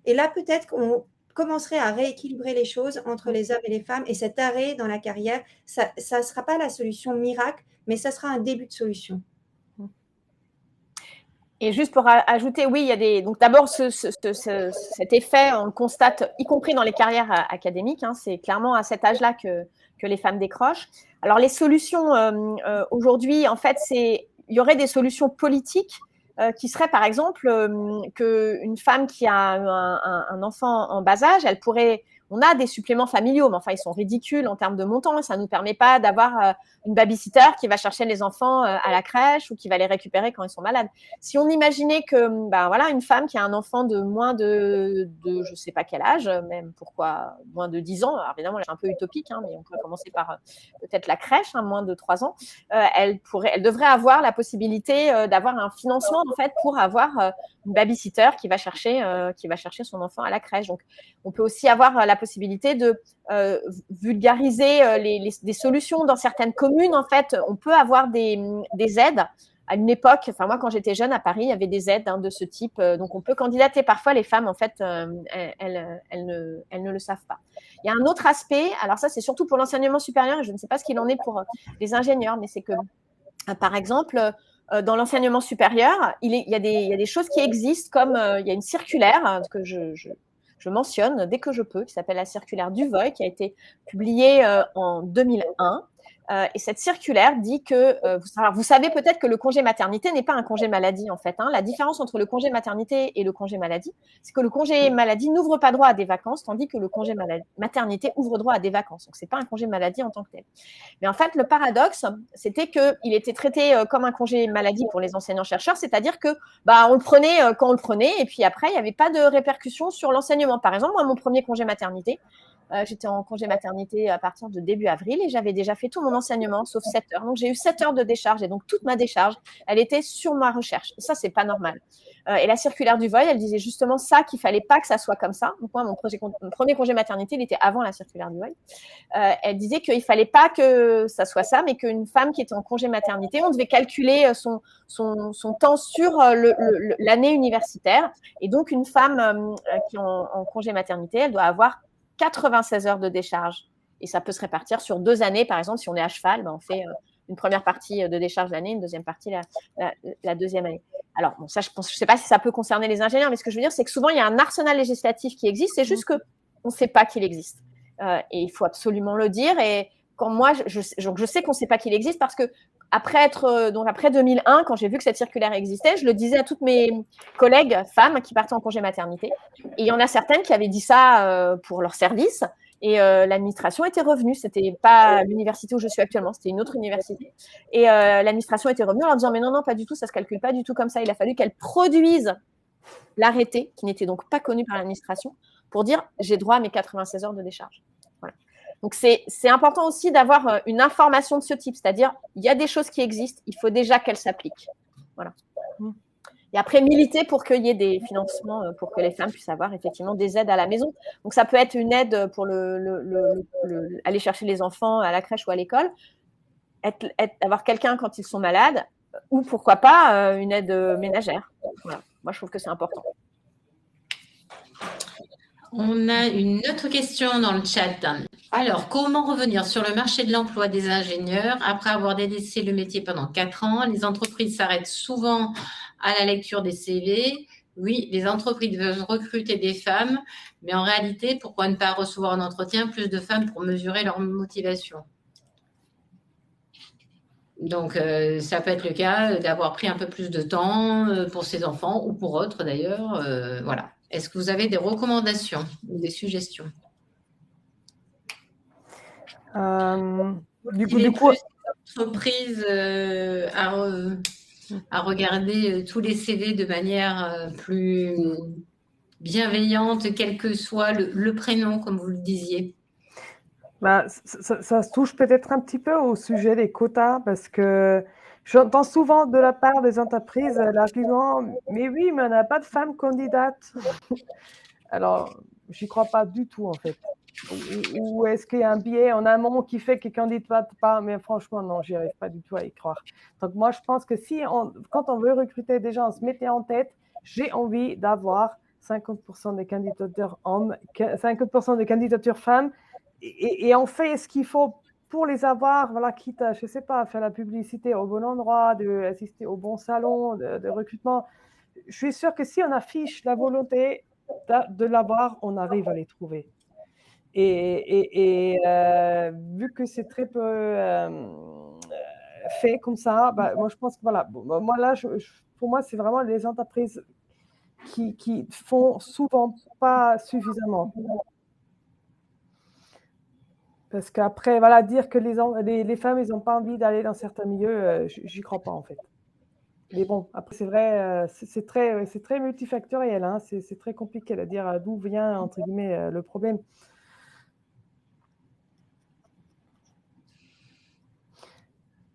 Et là, peut-être qu'on commencerait à rééquilibrer les choses entre les hommes et les femmes, et cet arrêt dans la carrière, ça ne sera pas la solution miracle, mais ça sera un début de solution. Et juste pour ajouter, oui, il y a des… Donc d'abord, cet effet, on le constate, y compris dans les carrières académiques, c'est clairement à cet âge-là que les femmes décrochent. Alors les solutions, aujourd'hui, en fait, il y aurait des solutions politiques qui serait par exemple qu'une femme qui a un enfant en bas âge, elle pourrait… On a des suppléments familiaux, mais enfin, ils sont ridicules en termes de montant. Ça ne nous permet pas d'avoir une babysitter qui va chercher les enfants à la crèche ou qui va les récupérer quand ils sont malades. Si on imaginait que, voilà, une femme qui a un enfant de moins de je ne sais pas quel âge, même pourquoi moins de 10 ans, alors évidemment, c'est un peu utopique, mais on peut commencer par peut-être la crèche, moins de 3 ans, elle devrait avoir la possibilité d'avoir un financement, en fait, pour avoir une babysitter qui va chercher son enfant à la crèche. Donc, on peut aussi avoir la possibilité de vulgariser des solutions dans certaines communes. En fait, on peut avoir des aides. À une époque, enfin moi quand j'étais jeune à Paris, il y avait des aides de ce type. Donc on peut candidater. Parfois les femmes en fait, elles ne le savent pas. Il y a un autre aspect. Alors ça c'est surtout pour l'enseignement supérieur. Et je ne sais pas ce qu'il en est pour les ingénieurs, mais c'est que par exemple dans l'enseignement supérieur, il y a des choses qui existent comme il y a une circulaire que je mentionne dès que je peux, qui s'appelle la circulaire Duvoy, qui a été publiée en 2001. Et cette circulaire dit que, alors vous savez peut-être que le congé maternité n'est pas un congé maladie en fait. La différence entre le congé maternité et le congé maladie, c'est que le congé maladie n'ouvre pas droit à des vacances, tandis que le congé maternité ouvre droit à des vacances. Donc c'est pas un congé maladie en tant que tel. Mais en fait, le paradoxe, c'était qu'il était traité comme un congé maladie pour les enseignants-chercheurs, c'est-à-dire que on le prenait quand on le prenait, et puis après, il n'y avait pas de répercussions sur l'enseignement. Par exemple, moi, mon premier congé maternité, j'étais en congé maternité à partir de début avril et j'avais déjà fait tout mon enseignement sauf 7 heures. Donc, j'ai eu 7 heures de décharge et donc toute ma décharge, elle était sur ma recherche. Et ça, c'est pas normal. Et la circulaire Duvoy, elle disait justement ça, qu'il fallait pas que ça soit comme ça. Donc, moi, mon premier congé maternité, il était avant la circulaire Duvoy. Elle disait qu'il fallait pas que ça soit ça, mais qu'une femme qui était en congé maternité, on devait calculer son temps sur l'année universitaire. Et donc, une femme qui est en congé maternité, elle doit avoir 96 heures de décharge. Et ça peut se répartir sur 2 années. Par exemple, si on est à cheval, on fait une première partie de décharge l'année, une deuxième partie la deuxième année. Alors, bon, ça, je ne sais pas si ça peut concerner les ingénieurs, mais ce que je veux dire, c'est que souvent, il y a un arsenal législatif qui existe. C'est juste qu'on ne sait pas qu'il existe. Et il faut absolument le dire. Et quand moi, je sais qu'on ne sait pas qu'il existe parce que après 2001, quand j'ai vu que cette circulaire existait, je le disais à toutes mes collègues femmes qui partaient en congé maternité. Et il y en a certaines qui avaient dit ça pour leur service. Et l'administration était revenue. C'était pas l'université où je suis actuellement, c'était une autre université. Et l'administration était revenue en leur disant mais non, pas du tout, ça se calcule pas du tout comme ça. Il a fallu qu'elle produise l'arrêté, qui n'était donc pas connu par l'administration, pour dire j'ai droit à mes 96 heures de décharge. Voilà. Donc, c'est important aussi d'avoir une information de ce type, c'est-à-dire il y a des choses qui existent, il faut déjà qu'elles s'appliquent. Voilà. Et après, militer pour qu'il y ait des financements pour que les femmes puissent avoir effectivement des aides à la maison. Donc, ça peut être une aide pour aller chercher les enfants à la crèche ou à l'école. avoir quelqu'un quand ils sont malades, ou pourquoi pas une aide ménagère. Voilà. Moi, je trouve que c'est important. On a une autre question dans le chat. Alors, comment revenir sur le marché de l'emploi des ingénieurs après avoir délaissé le métier pendant 4 ans? Les entreprises s'arrêtent souvent à la lecture des CV. Oui, les entreprises veulent recruter des femmes, mais en réalité, pourquoi ne pas recevoir en entretien plus de femmes pour mesurer leur motivation? Donc, ça peut être le cas d'avoir pris un peu plus de temps pour ses enfants ou pour autres d'ailleurs. Voilà. Est-ce que vous avez des recommandations ou des suggestions? Du coup, entreprise à regarder tous les CV de manière plus bienveillante, quel que soit le prénom, comme vous le disiez. Ça se touche peut-être un petit peu au sujet des quotas, parce que j'entends souvent de la part des entreprises l'argument « mais oui, mais on n'a pas de femmes candidates ». Alors, j'y crois pas du tout, en fait. Ou est-ce qu'il y a un biais en amont qui fait qu'ils ne candidatent pas? Mais franchement, non, j'y arrive pas du tout à y croire. Donc moi, je pense que quand on veut recruter des gens, on se mettait en tête, j'ai envie d'avoir 50% des candidatures hommes, 50% des candidatures femmes, et on fait ce qu'il faut pour les avoir, voilà, quitte à, je sais pas, faire la publicité au bon endroit, d'assister au bon salon de recrutement. Je suis sûre que si on affiche la volonté de l'avoir, on arrive à les trouver. Et vu que c'est très peu fait comme ça, moi je pense que voilà, moi là, pour moi, c'est vraiment les entreprises qui font souvent pas suffisamment. Parce qu'après, voilà, dire que les femmes, ils n'ont pas envie d'aller dans certains milieux, j'y crois pas en fait. Mais bon, après, c'est vrai, c'est très multifactoriel, hein, c'est très compliqué de dire d'où vient, entre guillemets, le problème.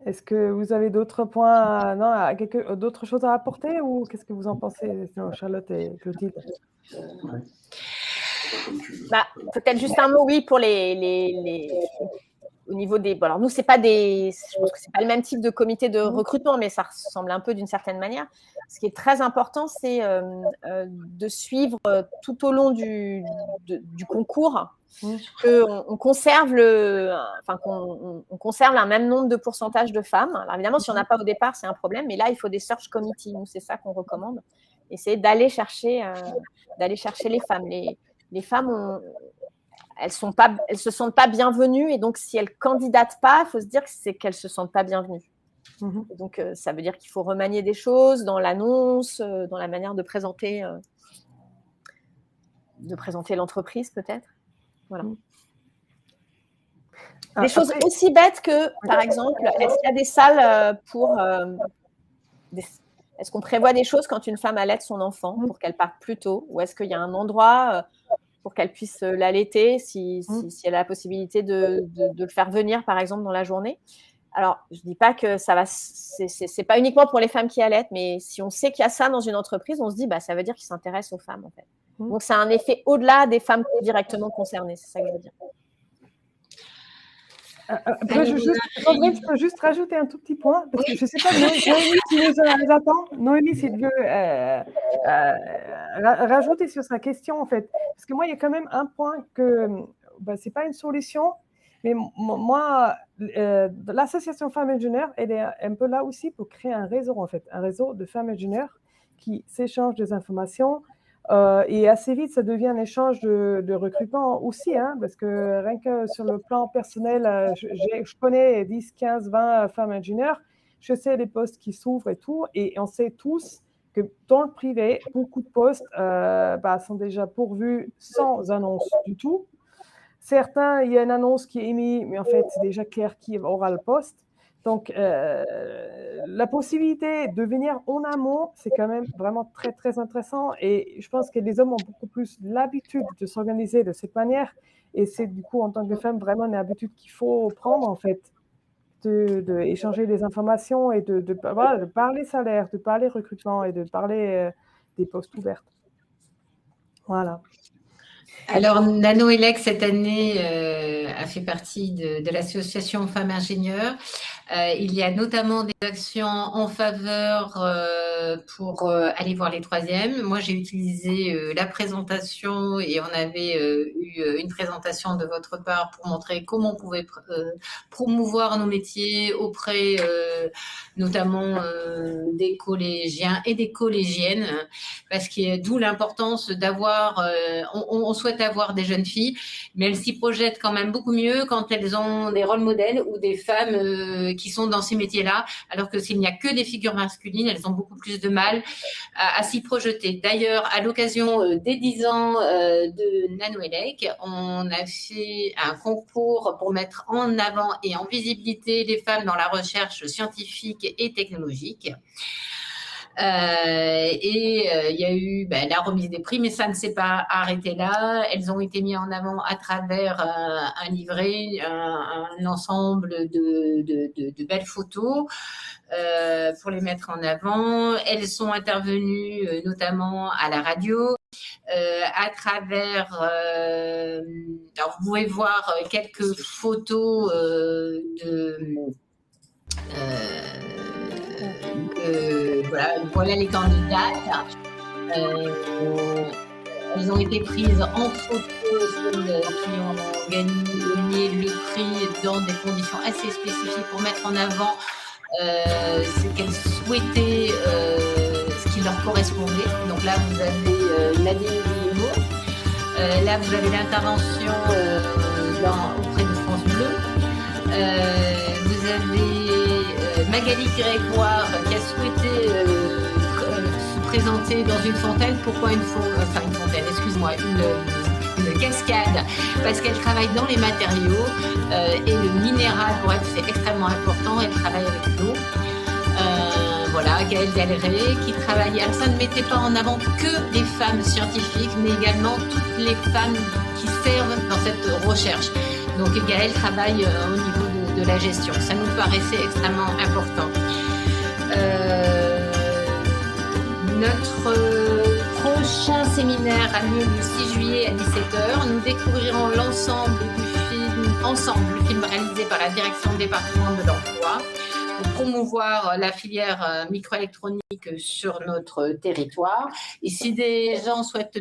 Est-ce que vous avez d'autres points, d'autres choses à apporter, ou qu'est-ce que vous en pensez, Charlotte et Clotilde? Peut-être juste un mot, oui, pour au niveau des. Bon, alors nous, je pense que c'est pas le même type de comité de recrutement, mais ça ressemble un peu d'une certaine manière. Ce qui est très important, c'est de suivre tout au long du concours qu'on conserve qu'on conserve un même nombre de pourcentage de femmes. Alors évidemment, si on n'a pas au départ, c'est un problème, mais là, il faut des search committees. Nous, c'est ça qu'on recommande. Et c'est d'aller chercher les femmes. Les femmes elles se sentent pas bienvenues, et donc si elles candidatent pas, il faut se dire que c'est qu'elles se sentent pas bienvenues. Donc ça veut dire qu'il faut remanier des choses dans l'annonce, dans la manière de présenter l'entreprise, peut-être. Voilà. Des choses aussi bêtes que, par exemple, est-ce qu'il y a des salles pour est-ce qu'on prévoit des choses quand une femme allaite son enfant pour qu'elle parte plus tôt, ou est-ce qu'il y a un endroit pour qu'elle puisse l'allaiter si elle a la possibilité de le faire venir, par exemple, dans la journée? Alors, je ne dis pas que ça va, c'est pas uniquement pour les femmes qui allaitent, mais si on sait qu'il y a ça dans une entreprise, on se dit, ça veut dire qu'ils s'intéressent aux femmes, en fait. Donc, c'est un effet au-delà des femmes directement concernées, c'est ça que je veux dire. Après, je peux juste rajouter un tout petit point, parce que je ne sais pas, Noémie, si nous attend, Noémie, si tu veux rajouter sur sa question, en fait. Parce que moi, il y a quand même un point que ce n'est pas une solution, mais moi, l'association Femmes Ingénieurs, elle est un peu là aussi pour créer un réseau, en fait, un réseau de femmes ingénieurs qui s'échangent des informations. Et assez vite, ça devient un échange de recrutement aussi, hein, parce que rien que sur le plan personnel, je connais 10, 15, 20 femmes ingénieurs, je sais les postes qui s'ouvrent et tout, et on sait tous que dans le privé, beaucoup de postes sont déjà pourvus sans annonce du tout. Certains, il y a une annonce qui est émise, mais en fait, c'est déjà clair qui aura le poste. Donc, la possibilité de venir en amont, c'est quand même vraiment très, très intéressant. Et je pense que les hommes ont beaucoup plus l'habitude de s'organiser de cette manière. Et c'est du coup, en tant que femme, vraiment une habitude qu'il faut prendre, en fait, d'échanger des informations et de parler salaire, de parler recrutement et de parler des postes ouverts. Voilà. Alors, NanoElec, cette année, a fait partie de l'association Femmes Ingénieurs. Il y a notamment des actions en faveur pour aller voir les troisièmes. Moi, j'ai utilisé la présentation et on avait eu une présentation de votre part pour montrer comment on pouvait promouvoir nos métiers auprès notamment des collégiens et des collégiennes, parce que d'où l'importance d'avoir, on souhaite avoir des jeunes filles, mais elles s'y projettent quand même beaucoup mieux quand elles ont des rôles modèles ou des femmes qui sont dans ces métiers-là, alors que s'il n'y a que des figures masculines, elles ont beaucoup plus de mal à s'y projeter. D'ailleurs, à l'occasion des 10 ans de Nano-ELEC, on a fait un concours pour mettre en avant et en visibilité les femmes dans la recherche scientifique et technologique. Il y a eu la remise des prix, mais ça ne s'est pas arrêté là. Elles ont été mises en avant à travers un livret, un ensemble de belles photos pour les mettre en avant. Elles sont intervenues notamment à la radio. À travers, alors vous pouvez voir quelques photos voilà les candidates. Elles ont été prises en photo, celles qui ont gagné le prix dans des conditions assez spécifiques pour mettre en avant ce qu'elles souhaitaient, ce qui leur correspondait. Donc là, vous avez Nadine Guillemot. Là, vous avez l'intervention auprès de France Bleu. Vous avez Magali Grégoire qui a souhaité se présenter dans une fontaine. Pourquoi une fontaine, excuse-moi, une cascade, parce qu'elle travaille dans les matériaux et le minéral pour elle c'est extrêmement important. Elle travaille avec l'eau. Voilà, Gaëlle Galeret qui travaille. Alors ça ne mettait pas en avant que les femmes scientifiques, mais également toutes les femmes qui servent dans cette recherche. Donc Gaëlle travaille au niveau de la gestion. Ça nous paraissait extrêmement important. Notre prochain séminaire a lieu le 6 juillet à 17h. Nous découvrirons l'ensemble du film réalisé par la direction département de l'emploi pour promouvoir la filière microélectronique sur notre territoire. Et si des gens souhaitent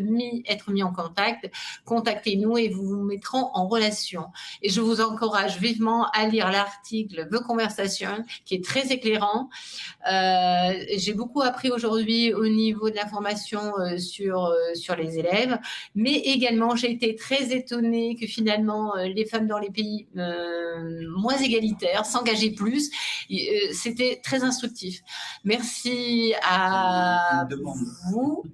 être mis en contact, contactez-nous et vous vous mettrons en relation. Et je vous encourage vivement à lire l'article The Conversation, qui est très éclairant. J'ai beaucoup appris aujourd'hui au niveau de l'information sur les élèves, mais également j'ai été très étonnée que finalement les femmes dans les pays moins égalitaires s'engageaient plus. C'était très instructif. Merci à vous.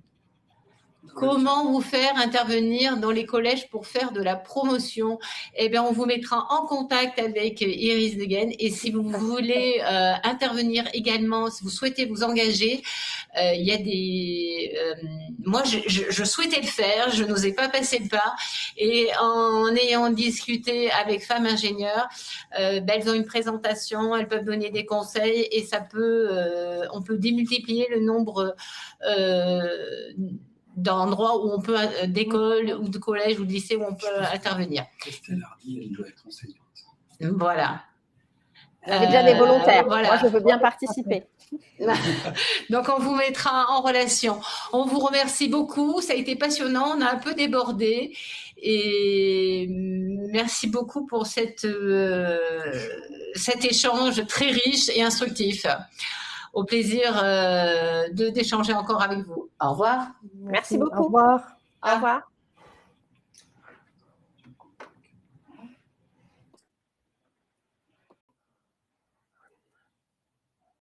Comment vous faire intervenir dans les collèges pour faire de la promotion? Eh bien, on vous mettra en contact avec Iris Degen. Et si vous voulez intervenir également, si vous souhaitez vous engager, il y a des... moi, je souhaitais le faire, je n'osais pas passer le pas. Et en ayant discuté avec femmes ingénieures, elles ont une présentation, elles peuvent donner des conseils et ça peut, on peut démultiplier le nombre d'endroits où on peut, d'écoles ou de collèges ou de lycées où on peut intervenir. Estelle Hardy, elle doit être enseignante. Voilà. Vous avez déjà des volontaires. Voilà. Moi, je veux bien participer. Donc, on vous mettra en relation. On vous remercie beaucoup. Ça a été passionnant. On a un peu débordé. Et merci beaucoup pour cet échange très riche et instructif. Au plaisir d'échanger encore avec vous. Au revoir. Merci beaucoup. Au revoir. Au revoir.